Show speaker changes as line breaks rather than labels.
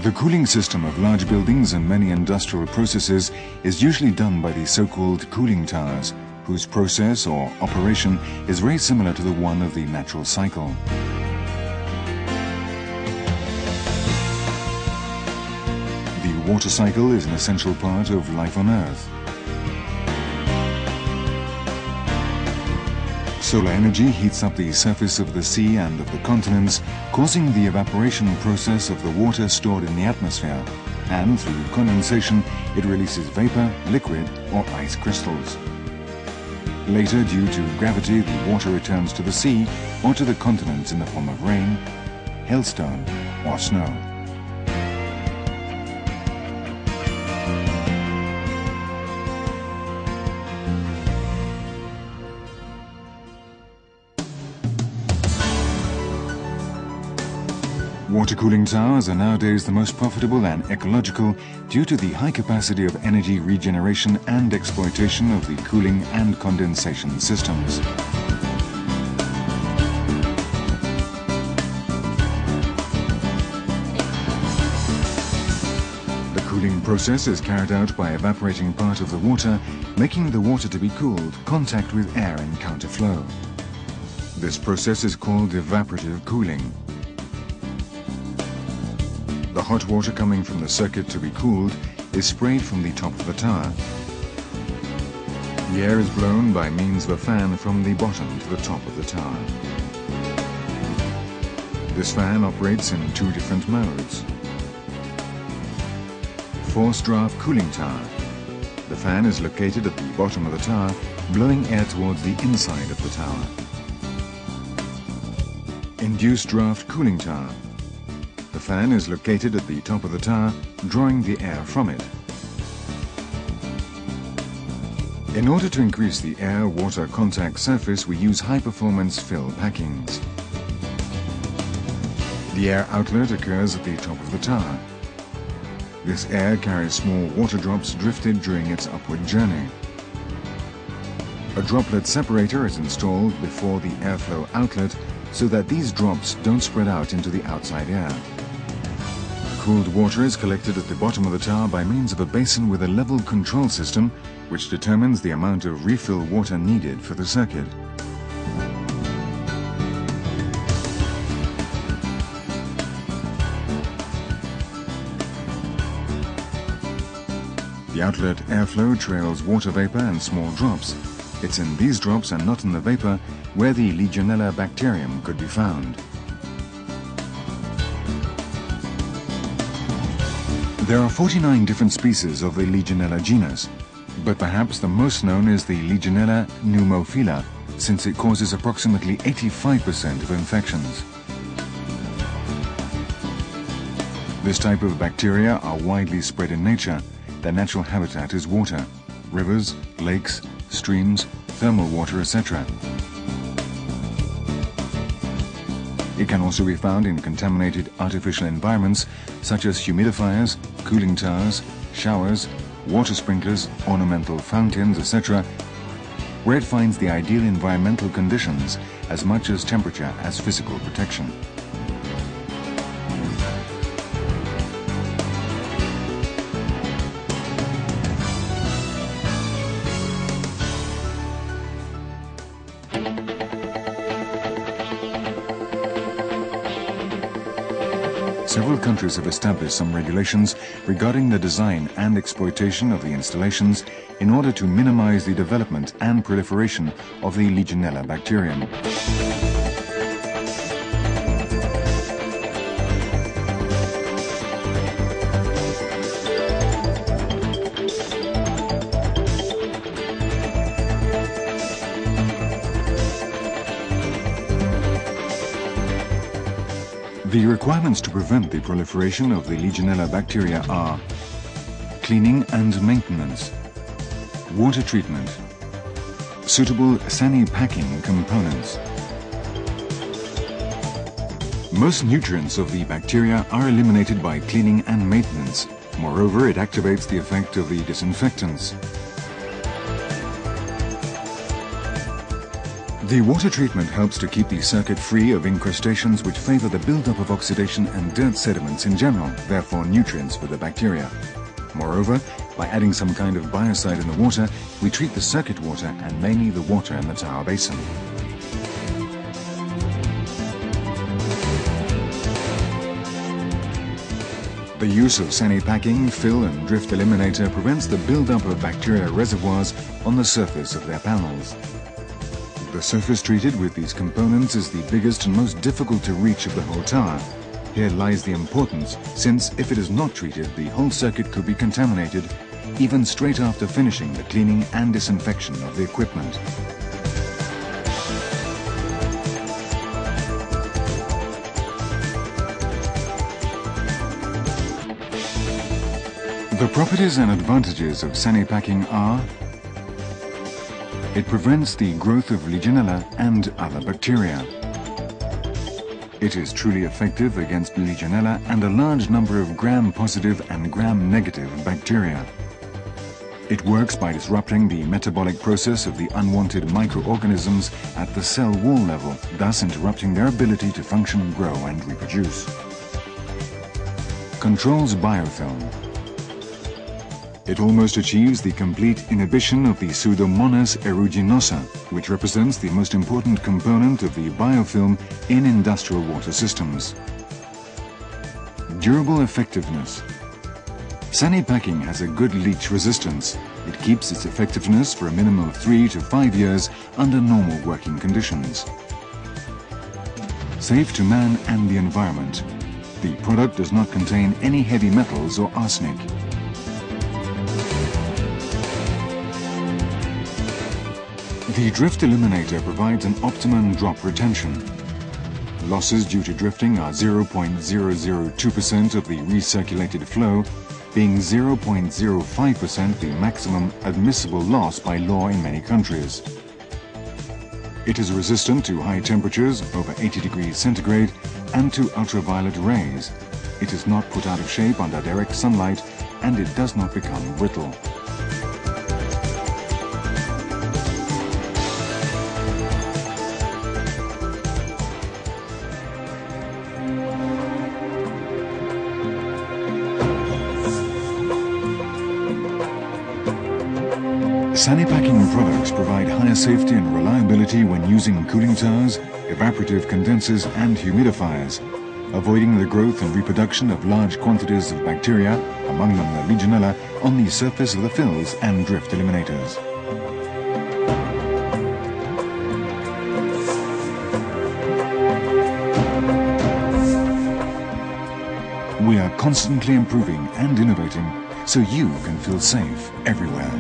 The cooling system of large buildings and many industrial processes is usually done by the so-called cooling towers, whose process or operation is very similar to the one of the natural cycle. The water cycle is an essential part of life on Earth. Solar energy heats up the surface of the sea and of the continents, causing the evaporation process of the water stored in the atmosphere, and through condensation it releases vapor, liquid or ice crystals. Later, due to gravity, the water returns to the sea or to the continents in the form of rain, hailstone or snow. Water cooling towers are nowadays the most profitable and ecological due to the high capacity of energy regeneration and exploitation of the cooling and condensation systems. The cooling process is carried out by evaporating part of the water, making the water to be cooled, contact with air and counterflow. This process is called evaporative cooling. The hot water coming from the circuit to be cooled is sprayed from the top of the tower. The air is blown by means of a fan from the bottom to the top of the tower. This fan operates in two different modes. Forced draft cooling tower. The fan is located at the bottom of the tower, blowing air towards the inside of the tower. Induced draft cooling tower. The fan is located at the top of the tower, drawing the air from it. In order to increase the air-water contact surface, we use high-performance fill packings. The air outlet occurs at the top of the tower. This air carries small water drops drifted during its upward journey. A droplet separator is installed before the airflow outlet so that these drops don't spread out into the outside air. Cooled water is collected at the bottom of the tower by means of a basin with a level control system which determines the amount of refill water needed for the circuit. The outlet airflow trails water vapor and small drops. It's in these drops and not in the vapor where the Legionella bacterium could be found. There are 49 different species of the Legionella genus, but perhaps the most known is the Legionella pneumophila, since it causes approximately 85% of infections. This type of bacteria are widely spread in nature. Their natural habitat is water, rivers, lakes, streams, thermal water, etc. It can also be found in contaminated artificial environments such as humidifiers, cooling towers, showers, water sprinklers, ornamental fountains, etc., where it finds the ideal environmental conditions as much as temperature as physical protection. Several countries have established some regulations regarding the design and exploitation of the installations in order to minimize the development and proliferation of the Legionella bacterium. The requirements to prevent the proliferation of the Legionella bacteria are cleaning and maintenance, water treatment, suitable sani-packing components. Most nutrients of the bacteria are eliminated by cleaning and maintenance. Moreover, it activates the effect of the disinfectants. The water treatment helps to keep the circuit free of incrustations which favor the buildup of oxidation and dirt sediments in general, therefore nutrients for the bacteria. Moreover, by adding some kind of biocide in the water, we treat the circuit water and mainly the water in the tower basin. The use of sani packing, fill and drift eliminator prevents the buildup of bacteria reservoirs on the surface of their panels. The surface treated with these components is the biggest and most difficult to reach of the whole tower. Here lies the importance, since if it is not treated, the whole circuit could be contaminated, even straight after finishing the cleaning and disinfection of the equipment. The properties and advantages of sani packing are: it prevents the growth of Legionella and other bacteria. It is truly effective against Legionella and a large number of gram-positive and gram-negative bacteria. It works by disrupting the metabolic process of the unwanted microorganisms at the cell wall level, thus interrupting their ability to function, grow and reproduce. Controls biofilm. It almost achieves the complete inhibition of the Pseudomonas aeruginosa, which represents the most important component of the biofilm in industrial water systems. Durable effectiveness. Sani packing has a good leach resistance. It keeps its effectiveness for a minimum of 3 to 5 years under normal working conditions. Safe to man and the environment. The product does not contain any heavy metals or arsenic. The drift eliminator provides an optimum drop retention. Losses due to drifting are 0.002% of the recirculated flow, being 0.05% the maximum admissible loss by law in many countries. It is resistant to high temperatures, over 80 degrees centigrade, and to ultraviolet rays. It is not put out of shape under direct sunlight, and it does not become brittle. Sani packing products provide higher safety and reliability when using cooling towers, evaporative condensers and humidifiers, avoiding the growth and reproduction of large quantities of bacteria, among them the Legionella, on the surface of the fills and drift eliminators. We are constantly improving and innovating so you can feel safe everywhere.